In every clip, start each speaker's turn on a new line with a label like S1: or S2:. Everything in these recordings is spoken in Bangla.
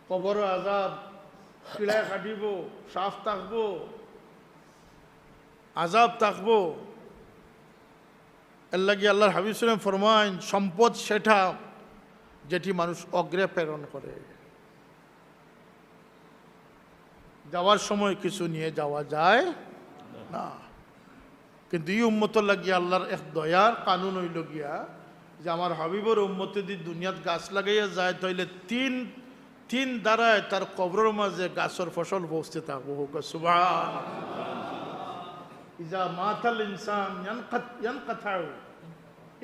S1: কবর আযাব, কিলায় কাটিব, সাফ থাকবো, আযাব থাকবো। এর লাগি আল্লাহর হাবিব সাল্লাল্লাহু আলাইহি ওয়াসাল্লাম ফরমান, সম্পদ সেটা যেটি মানুষ অগ্রে প্রেরণ করে। যাওয়ার সময় কিছু নিয়ে যাওয়া যায় না, কিন্তু এই উম্মতর লাগিয়া আল্লাহর এক দয়ার কানুন হইল গিয়া যে আমার হাবিবর উম্মতে যদি দুনিয়াত গাছ লাগাইয়া যায় তাহলে তিন দ্বারায় তার কবরের মাঝে গাছের ফসল পৌঁছতে থাকবো। সুবহানাল্লাহ। ইজা মাতাল ইনসান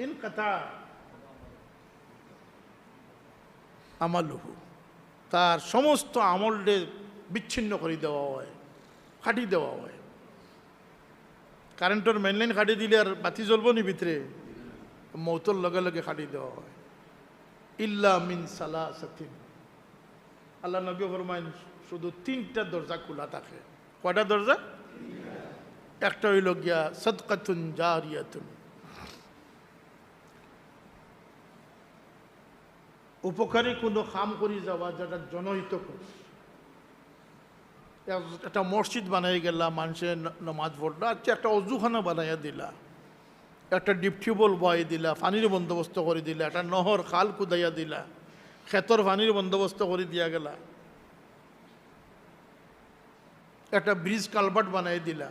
S1: ইনকাতা আমালুহু, তার সমস্ত আমলকে বিচ্ছিন্ন করে দেওয়া হয়, কাটি দেওয়া হয়। কারেন্টের মেনলাইন কাটি দিলে আর বাতি জ্বলবো নি ভিতরে, মৌতর লগে লগে কাটি দেওয়া হয়। ইল্লা মিন সালাসাতিন, আল্লাহ নবী ফরমায়েন শুধু 3টা দরজা খোলা থাকে। কয়টা দরজা? একটা হইল গিয়া সাদকাতুন জারিয়াতুন, উপকারী কোনো কাম করি যাওয়া যেটা জনহিত করে। একটা মসজিদ বানাই গেলা, মানুষের নামাজ পড়লা, আচ্ছা একটা অজুখানা বানাইয়া দিলা, একটা ডিপ টিউবওয়েল বয় দিলা, পানির বন্দোবস্ত করে দিলা, একটা নহর খাল কুদাইয়া দিলা, ক্ষেতর পানির বন্দোবস্ত করে দিয়া গেলা, একটা ব্রিজ কালভার্ট বানাই দিলা।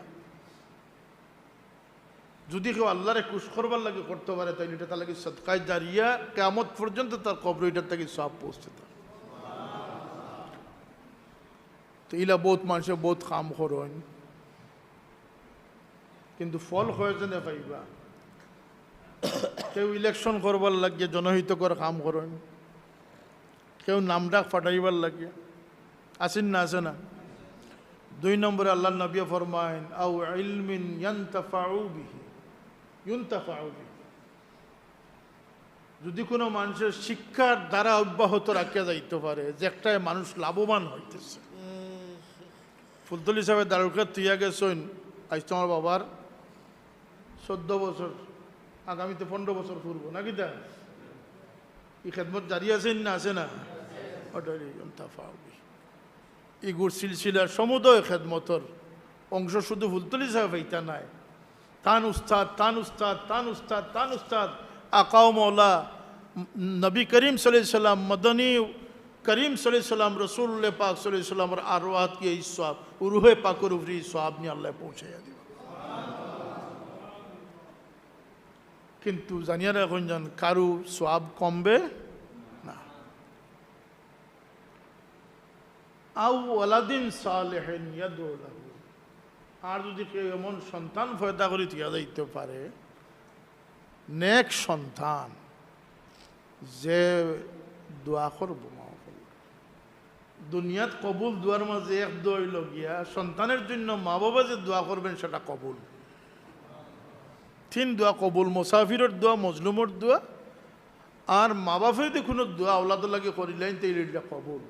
S1: যদি কেউ আল্লাহরে খুশ করবার লাগে করতে পারে তাই এটা তার লাগে সদকায়ে জারিয়া, কিয়ামত পর্যন্ত তার কবর এটার থেকে সব পৌঁছতে থাকে। তো ইলা বহুত মানুষে বহুত কাম করেন, কিন্তু ফল হয়েছে না পাইবা। কেউ ইলেকশন করবার লাগিয়ে জনহিতকর কাম করেন, কেউ নামডাক ফাটাইবার লাগিয়ে আসেন না, আসে না। 2 নম্বরে আল্লাহ নবী ফরমায়েন আও ইলমিন ইয়ানতাফাউ বিহি, যদি কোনো মানুষের শিক্ষার দ্বারা অব্যাহত রাখিয়া যাইতে পারে যে একটাই মানুষ লাভবান হইতেছে। ফুলতলি সাহেবের দারুকে তুইয়া গেছেন, আজ তোমার বাবার 14 বছর, আগামীতে 15 বছর পূর্ব নাকি তা এই খেদমত জারি আছেন না, আছে না? ইগুর সিলসিলার সমুদয় খেদমতর অংশ শুধু ফুলতলি সাহেব হইতা নাই, তান উস্তাদ, তান উস্তাদ, তান উস্তাদ, তান উস্তাদ আকাও মৌলা নবী করিম সাল্লাল্লাহু আলাইহি সাল্লাম, মদনী করিম সাল্লাল্লাহু আলাইহি সাল্লাম, রাসূলুল্লাহ পাক সাল্লাল্লাহু আলাইহি সাল্লামের আরওয়াত কি এই সওয়াব, রূহে পাকের উপরে সওয়াব নিয়ে আল্লাহ পৌঁছাইয়া দিবেন। কিন্তু জানিয়া রাখুন যেন কারু সওয়াব কমবে না। আও ওয়ালাদিন সালিহিন ইয়াদউ লাহু, আর যদি কেউ এমন সন্তান পয়দা করে দিয়া যাইতে পারে, নেক সন্তান যে দোয়া করব, দুনিয়াত কবুল দোয়ার মাঝে এক দোয়া হইল গিয়া সন্তানের জন্য মা বাবা যে দোয়া করবেন সেটা কবুল। 3 দোয়া কবুল, মুসাফিরের দোয়া, মজলুমের দোয়া, আর মা বাপে যদি কোনো দোয়া আওলাদ লাগে করিলেন তাইলে এটা কবুল।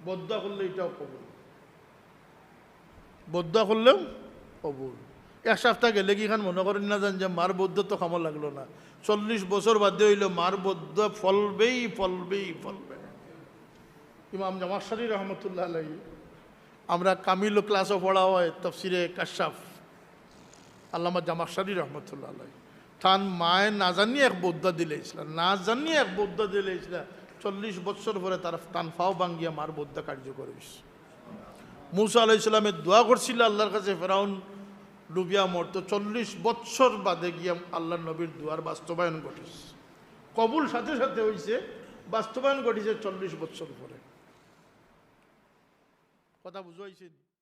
S1: বদদোয়া করলে এটাও কবুল, বদদোয়া করলেও কবুল। 1 সপ্তাহ গেলে কি খান মনে করেন না জান যে মার বদ্ধ তো কামো লাগলো না, 40 বছর বাদে হইল মার বদ্ধ ফলবেই ফলবেই ফলবে। ইমাম জামাশারি রহমতুল্লাহ আলাইহি, আমরা কামিল ক্লাসও পড়া হয় তাফসিরে কাশাফ, আল্লামা জামাশারি রহমতুল্লাহ আলাইহি তান মায়ে না জানিয়ে এক বদ্ধ দিলে ইসলাম, না জানিয়ে এক বদ্ধ দিলে ইসলাম, 40 বছর পরে তার তান ফাও ভাঙ্গিয়া মার বদ্ধ কার্যকর হয়েছে। মুসা আলাইহিস সালামের দোয়া করছিল আল্লাহর কাছে, ফেরাউন ডুবিয়া মরতো, 40 বছর বাদে গিয়া আল্লাহ নবীর দোয়ার বাস্তবায়ন ঘটেছে। কবুল সাথে সাথে হয়েছে, বাস্তবায়ন ঘটেছে 40 বছর পরে। কথা বুঝাইছে?